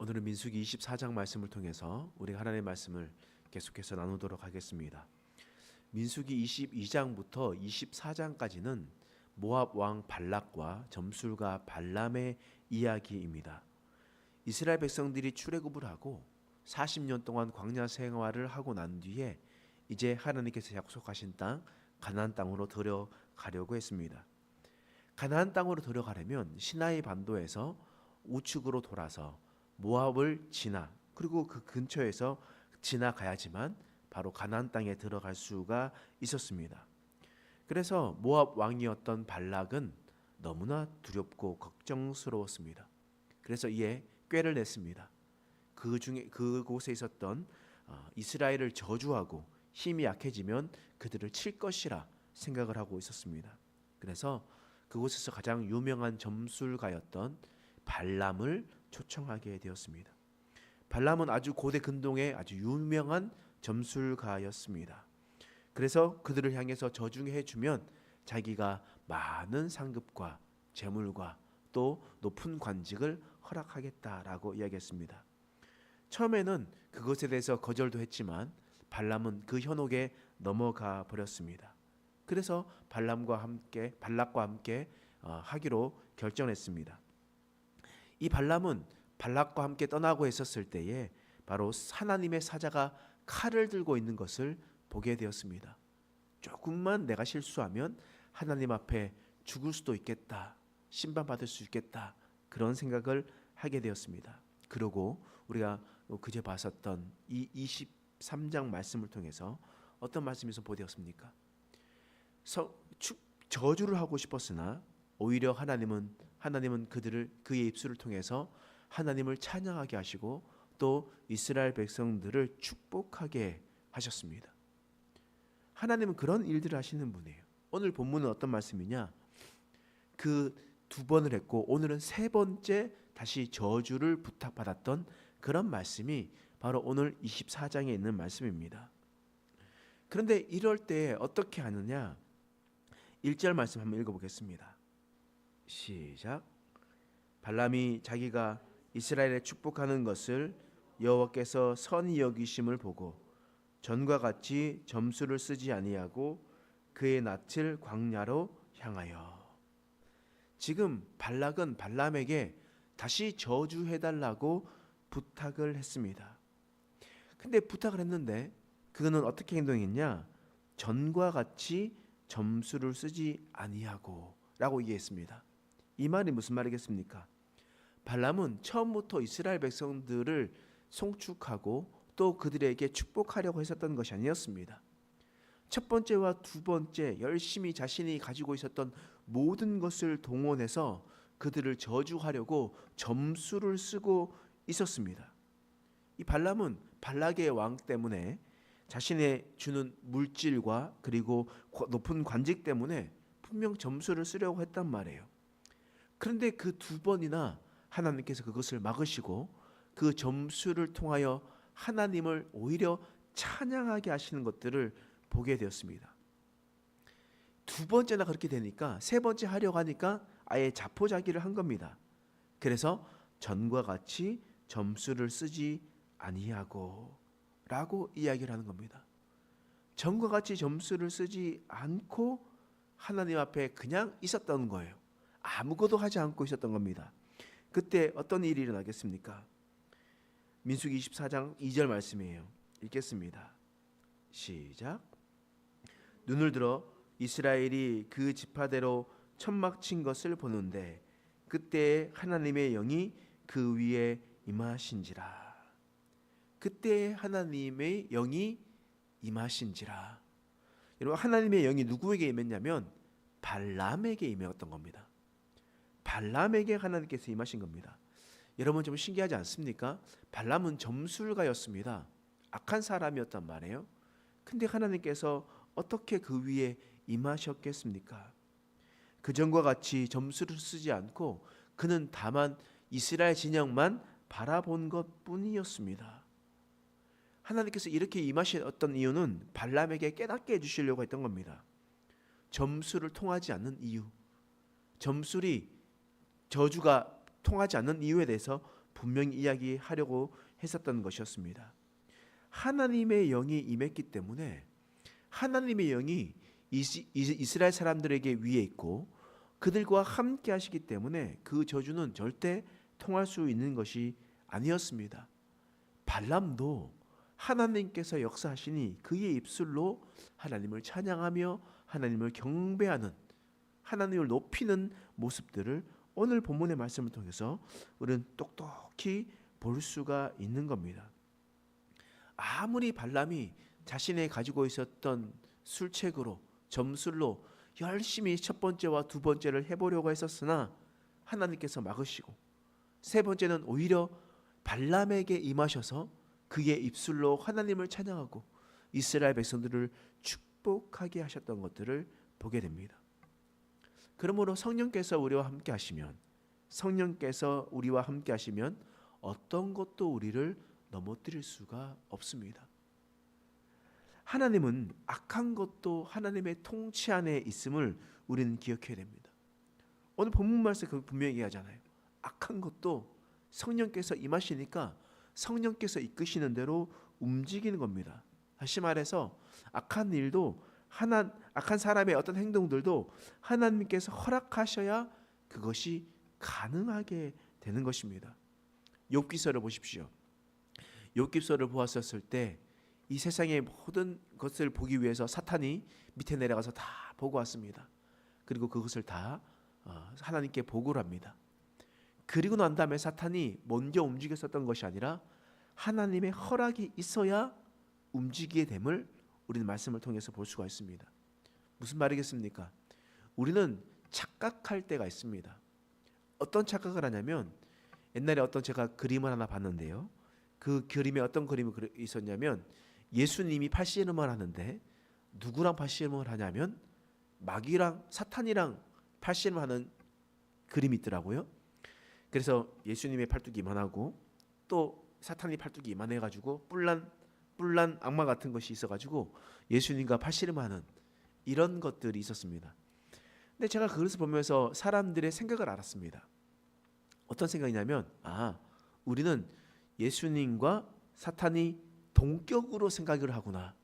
오늘은 민수기 24장 말씀을 통해서 우리가 하나님의 말씀을 계속해서 나누도록 하겠습니다. 민수기 22장부터 24장까지는 모압 왕 발락과 점술가 발람의 이야기입니다. 이스라엘 백성들이 출애굽을 하고 40년 동안 광야 생활을 하고 난 뒤에 이제 하나님께서 약속하신 땅 가나안 땅으로 들어가려고 했습니다. 가나안 땅으로 들어가려면 시나이 반도에서 우측으로 돌아서 모압을 지나 그리고 그 근처에서 지나가야지만 바로 가나안 땅에 들어갈 수가 있었습니다. 그래서 모압 왕이었던 발락은 너무나 두렵고 걱정스러웠습니다. 그래서 이에 꾀를 냈습니다. 그곳에 있었던 이스라엘을 저주하고 힘이 약해지면 그들을 칠 것이라 생각을 하고 있었습니다. 그래서 그곳에서 가장 유명한 점술가였던 발람을 초청하게 되었습니다. 발람은 아주 고대 근동의 아주 유명한 점술가였습니다. 그래서 그들을 향해서 저주해 주면 자기가 많은 상급과 재물과 또 높은 관직을 허락하겠다라고 이야기했습니다. 처음에는 그것에 대해서 거절도 했지만 발람은 그 현혹에 넘어가 버렸습니다. 그래서 발락과 함께 하기로 결정했습니다. 이 발람은 발락과 함께 떠나고 있었을 때에 바로 하나님의 사자가 칼을 들고 있는 것을 보게 되었습니다. 조금만 내가 실수하면 하나님 앞에 죽을 수도 있겠다, 심판받을 수 있겠다, 그런 생각을 하게 되었습니다. 그리고 우리가 그제 봤었던 이 23장 말씀을 통해서 어떤 말씀에서 보되었습니까? 저주를 하고 싶었으나 오히려 하나님은 그의 입술을 통해서 하나님을 찬양하게 하시고 또 이스라엘 백성들을 축복하게 하셨습니다. 하나님은 그런 일들을 하시는 분이에요. 오늘 본문은 어떤 말씀이냐? 그 두 번을 했고 오늘은 세 번째 다시 저주를 부탁받았던 그런 말씀이 바로 오늘 24장에 있는 말씀입니다. 그런데 이럴 때 어떻게 하느냐? 1절 말씀 한번 읽어보겠습니다. 시작. 발람이 자기가 이스라엘에 축복하는 것을 여호와께서 선히 여기심을 보고 전과 같이 점수를 쓰지 아니하고 그의 낯을 광야로 향하여. 지금 발락은 발람에게 다시 저주해달라고 부탁을 했습니다. 근데 부탁을 했는데 그는 어떻게 행동했냐? 전과 같이 점수를 쓰지 아니하고 라고 얘기했습니다. 이 말이 무슨 말이겠습니까? 발람은 처음부터 이스라엘 백성들을 송축하고 또 그들에게 축복하려고 했었던 것이 아니었습니다. 첫 번째와 두 번째 열심히 자신이 가지고 있었던 모든 것을 동원해서 그들을 저주하려고 점수를 쓰고 있었습니다. 이 발람은 발락의 왕 때문에 자신의 주는 물질과 그리고 높은 관직 때문에 분명 점수를 쓰려고 했단 말이에요. 그런데 그 두 번이나 하나님께서 그것을 막으시고 그 점수를 통하여 하나님을 오히려 찬양하게 하시는 것들을 보게 되었습니다. 두 번째나 그렇게 되니까 세 번째 하려고 하니까 아예 자포자기를 한 겁니다. 그래서 전과 같이 점수를 쓰지 아니하고 라고 이야기를 하는 겁니다. 전과 같이 점수를 쓰지 않고 하나님 앞에 그냥 있었던 거예요. 아무것도 하지 않고 있었던 겁니다. 그때 어떤 일이 일어나겠습니까? 민수기 24장 2절 말씀이에요. 읽겠습니다. 시작. 눈을 들어 이스라엘이 그 지파대로 천막 친 것을 보는데 그때 하나님의 영이 그 위에 임하신지라. 그때 하나님의 영이 임하신지라. 여러분, 하나님의 영이 누구에게 임했냐면 발람에게 임했던 겁니다. 발람에게 하나님께서 임하신 겁니다. 여러분, 좀 신기하지 않습니까? 발람은 점술가였습니다. 악한 사람이었단 말이에요. 근데 하나님께서 어떻게 그 위에 임하셨겠습니까? 그전과 같이 점수를 쓰지 않고 그는 다만 이스라엘 진영만 바라본 것뿐이었습니다. 하나님께서 이렇게 임하셨던 이유는 발람에게 깨닫게 해주시려고 했던 겁니다. 점수를 통하지 않는 이유, 점술이 저주가 통하지 않는 이유에 대해서 분명히 이야기하려고 했었던 것이었습니다. 하나님의 영이 임했기 때문에 하나님의 영이 이스라엘 사람들에게 위에 있고 그들과 함께 하시기 때문에 그 저주는 절대 통할 수 있는 것이 아니었습니다. 발람도 하나님께서 역사하시니 그의 입술로 하나님을 찬양하며 하나님을 경배하는, 하나님을 높이는 모습들을 오늘 본문의 말씀을 통해서 우리는 똑똑히 볼 수가 있는 겁니다. 아무리 발람이 자신이 가지고 있었던 술책으로, 점술로 열심히 첫 번째와 두 번째를 해보려고 했었으나 하나님께서 막으시고, 세 번째는 오히려 발람에게 임하셔서 그의 입술로 하나님을 찬양하고 이스라엘 백성들을 축복하게 하셨던 것들을 보게 됩니다. 그러므로 성령께서 우리와 함께 하시면, 성령께서 우리와 함께 하시면 어떤 것도 우리를 넘어뜨릴 수가 없습니다. 하나님은 악한 것도 하나님의 통치 안에 있음을 우리는 기억해야 됩니다. 오늘 본문 말씀 분명히 얘기하잖아요. 악한 것도 성령께서 임하시니까 성령께서 이끄시는 대로 움직이는 겁니다. 다시 말해서 악한 일도, 악한 사람의 어떤 행동들도 하나님께서 허락하셔야 그것이 가능하게 되는 것입니다. 욥기서를 보십시오. 욥기서를 보았었을 때 이 세상의 모든 것을 보기 위해서 사탄이 밑에 내려가서 다 보고 왔습니다. 그리고 그것을 다 하나님께 보고를 합니다. 그리고 난 다음에 사탄이 먼저 움직였었던 것이 아니라 하나님의 허락이 있어야 움직이게 됨을 우리는 말씀을 통해서 볼 수가 있습니다. 무슨 말이겠습니까? 우리는 착각할 때가 있습니다. 어떤 착각을 하냐면, 옛날에 제가 그림을 하나 봤는데요. 그 그림에 어떤 그림이 있었냐면 예수님이 팔씨름을 하는데 누구랑 팔씨름을 하냐면 마귀랑 사탄이랑 팔씨름을 하는 그림이 있더라고요. 그래서 예수님의 팔뚝이 이만하고 또 사탄이 팔뚝이 이만해가지고 뿔난 악마 같은 것이 있어가지고 예수님과 팔씨름하는 이런 것들이 있었습니다. 근데 제가 그것을 보면서 사람들의 생각을 알았습니다. 어떤 생각이냐면, 우리는 예수님과 사탄이 동격으로 생각을 하구나.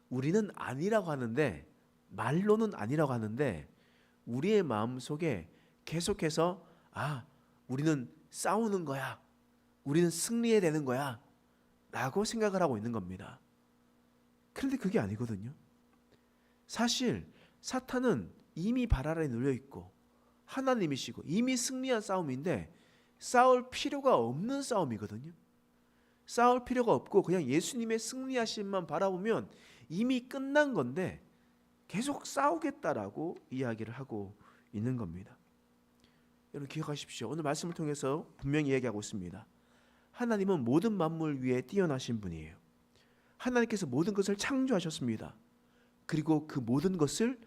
우리는 아니라고 하는데, 말로는 아니라고 하는데 우리의 마음속에 계속해서 우리는 싸우는 거야, 우리는 승리해야 되는 거야 라고 생각을 하고 있는 겁니다. 그런데 그게 아니거든요. 사실 사탄은 이미 발 아래에 눌려 있고 하나님이시고 이미 승리한 싸움인데 싸울 필요가 없는 싸움이거든요. 싸울 필요가 없고 그냥 예수님의 승리하심만 바라보면 이미 끝난 건데 계속 싸우겠다라고 이야기를 하고 있는 겁니다. 여러분 기억하십시오. 오늘 말씀을 통해서 분명히 이야기하고 있습니다. 하나님은 모든 만물 위에 뛰어나신 분이에요. 하나님께서 모든 것을 창조하셨습니다. 그리고 그 모든 것을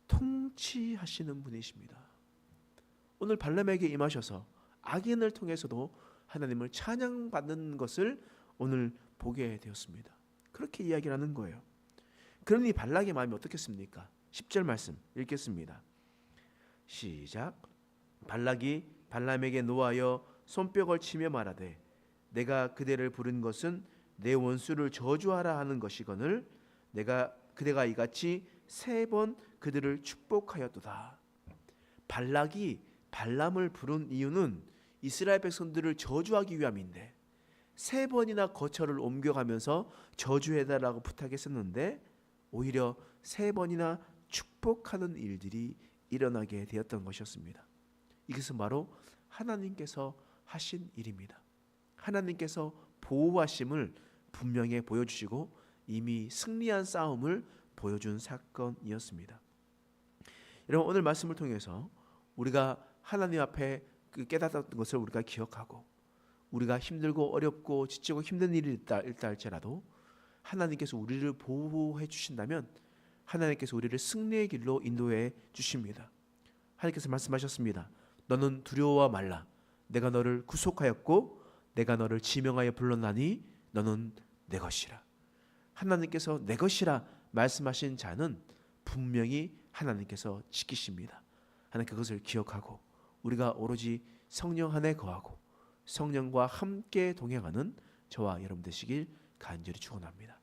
통치하시는 분이십니다. 오늘 발람에게 임하셔서 악인을 통해서도 하나님을 찬양받는 것을 오늘 보게 되었습니다. 그렇게 이야기를 하는 거예요. 그러니 발락의 마음이 어떻겠습니까? 10절 말씀 읽겠습니다. 시작. 발락이 발람에게 노하여 손뼉을 치며 말하되 내가 그대를 부른 것은 내 원수를 저주하라 하는 것이거늘 그대가 이같이 3번 그들을 축복하였도다. 발락이 발람을 부른 이유는 이스라엘 백성들을 저주하기 위함인데 3번이나 거처를 옮겨가면서 저주해달라고 부탁했었는데 오히려 3번이나 축복하는 일들이 일어나게 되었던 것이었습니다. 이것은 바로 하나님께서 하신 일입니다. 하나님께서 보호하심을 분명히 보여주시고 이미 승리한 싸움을 보여준 사건이었습니다. 여러분 오늘 말씀을 통해서 우리가 하나님 앞에 깨닫던 것을 우리가 기억하고 우리가 힘들고 어렵고 지치고 힘든 일이 있다 할지라도 하나님께서 우리를 보호해 주신다면 하나님께서 우리를 승리의 길로 인도해 주십니다. 하나님께서 말씀하셨습니다. 너는 두려워 말라. 내가 너를 구속하였고 내가 너를 지명하여 불렀나니 너는 내 것이라. 하나님께서 내 것이라 말씀하신 자는 분명히 하나님께서 지키십니다. 하나님 그것을 기억하고 우리가 오로지 성령 안에 거하고 성령과 함께 동행하는 저와 여러분 되시길 간절히 축원합니다.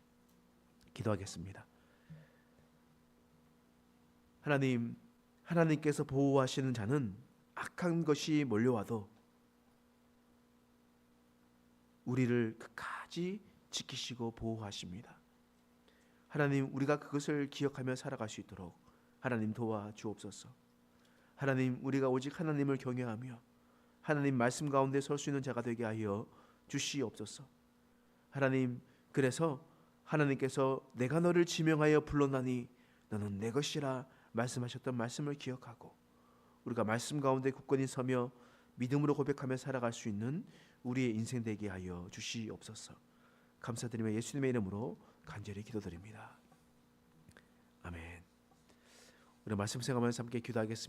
기도하겠습니다. 하나님께서 보호하시는 자는 악한 것이 몰려와도 우리를 끝까지 지키시고 보호하십니다. 하나님, 우리가 그것을 기억하며 살아갈 수 있도록 하나님 도와주옵소서. 하나님, 우리가 오직 하나님을 경외하며 하나님 말씀 가운데 설 수 있는 자가 되게 하여 주시옵소서. 하나님, 그래서 하나님께서 내가 너를 지명하여 불렀나니 너는 내 것이라 말씀하셨던 말씀을 기억하고 우리가 말씀 가운데 굳건히 서며 믿음으로 고백하며 살아갈 수 있는 우리의 인생 되게 하여 주시옵소서. 감사드리며 예수님의 이름으로 간절히 기도드립니다. 아멘. 우리 말씀 생각하면서 함께 기도하겠습니다.